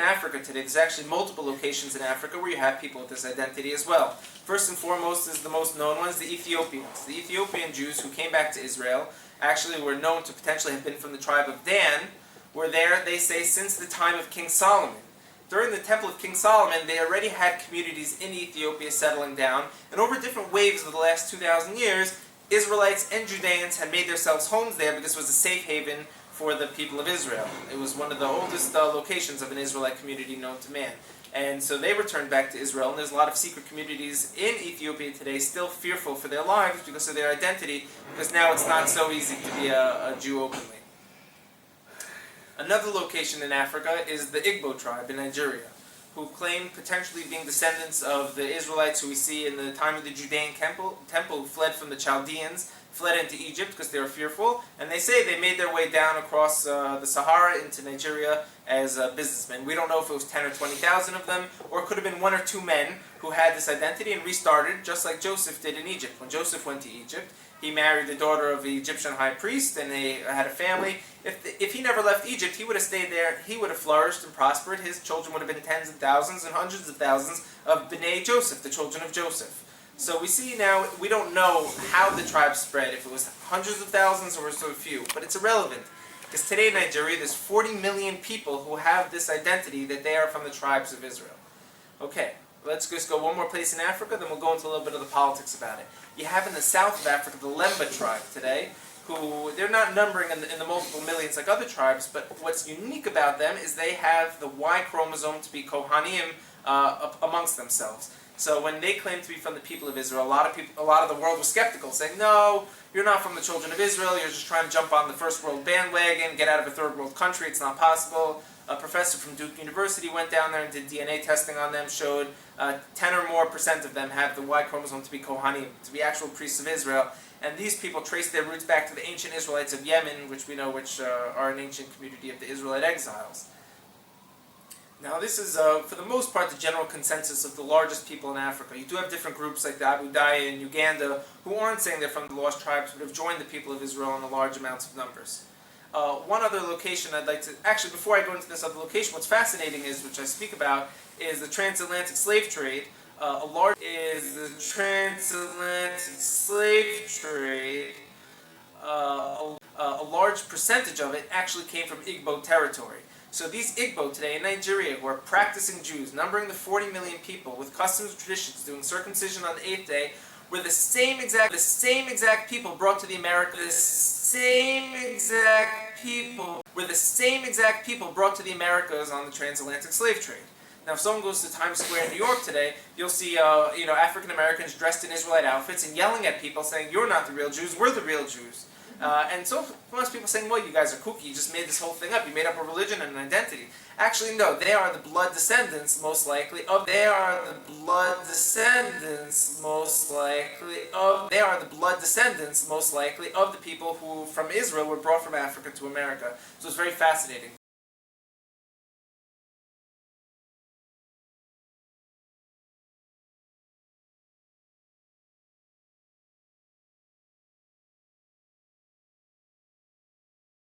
Africa today, there's actually multiple locations in Africa where you have people with this identity as well. First and foremost is the most known one is the Ethiopians. The Ethiopian Jews who came back to Israel actually were known to potentially have been from the tribe of Dan, were there, they say, since the time of King Solomon. During the Temple of King Solomon, they already had communities in Ethiopia settling down, and over different waves of the last 2,000 years, Israelites and Judeans had made themselves homes there because it was a safe haven for the people of Israel. It was one of the oldest locations of an Israelite community known to man. And so they returned back to Israel, and there's a lot of secret communities in Ethiopia today still fearful for their lives because of their identity, because now it's not so easy to be a Jew openly. Another location in Africa is the Igbo tribe in Nigeria, who claim potentially being descendants of the Israelites who we see in the time of the Judean temple who fled from the Chaldeans, fled into Egypt because they were fearful, and they say they made their way down across the Sahara into Nigeria as businessmen. We don't know if it was 10 or 20,000 of them, or it could have been one or two men who had this identity and restarted, just like Joseph did in Egypt. When Joseph went to Egypt, he married the daughter of the Egyptian high priest, and they had a family. If he never left Egypt, he would have stayed there, he would have flourished and prospered. His children would have been tens of thousands and hundreds of thousands of B'nai Joseph, the children of Joseph. So we see now, we don't know how the tribe spread, if it was hundreds of thousands or so few, but it's irrelevant. Because today in Nigeria, there's 40 million people who have this identity that they are from the tribes of Israel. Okay, let's just go one more place in Africa, then we'll go into a little bit of the politics about it. You have in the south of Africa the Lemba tribe today, who, they're not numbering in the multiple millions like other tribes, but what's unique about them is they have the Y chromosome to be Kohanim amongst themselves. So when they claim to be from the people of Israel, a lot of the world was skeptical, saying, no, you're not from the children of Israel, you're just trying to jump on the first world bandwagon, get out of a third world country, it's not possible. A professor from Duke University went down there and did DNA testing on them, showed 10 or more % of them have the Y chromosome to be Kohanim, to be actual priests of Israel. And these people trace their roots back to the ancient Israelites of Yemen, which we know are an ancient community of the Israelite exiles. Now this is, for the most part, the general consensus of the largest people in Africa. You do have different groups like the Abu Daya in Uganda who aren't saying they're from the lost tribes, but have joined the people of Israel in the large amounts of numbers. One other location I'd like to, actually before I go into this other location, what's fascinating is, which I speak about, is the transatlantic slave trade. A large percentage of it actually came from Igbo territory. So these Igbo today in Nigeria, who are practicing Jews, numbering the 40 million people, with customs and traditions, doing circumcision on the 8th day, were the same exact people brought to the Americas. The same exact people brought to the Americas on the transatlantic slave trade. Now, if someone goes to Times Square in New York today, you'll see African Americans dressed in Israelite outfits and yelling at people, saying, "You're not the real Jews. We're the real Jews." And so most people saying, well, you guys are kooky, you just made this whole thing up, you made up a religion and an identity. Actually, no, they are the blood descendants, most likely, of the people who, from Israel, were brought from Africa to America. So it's very fascinating.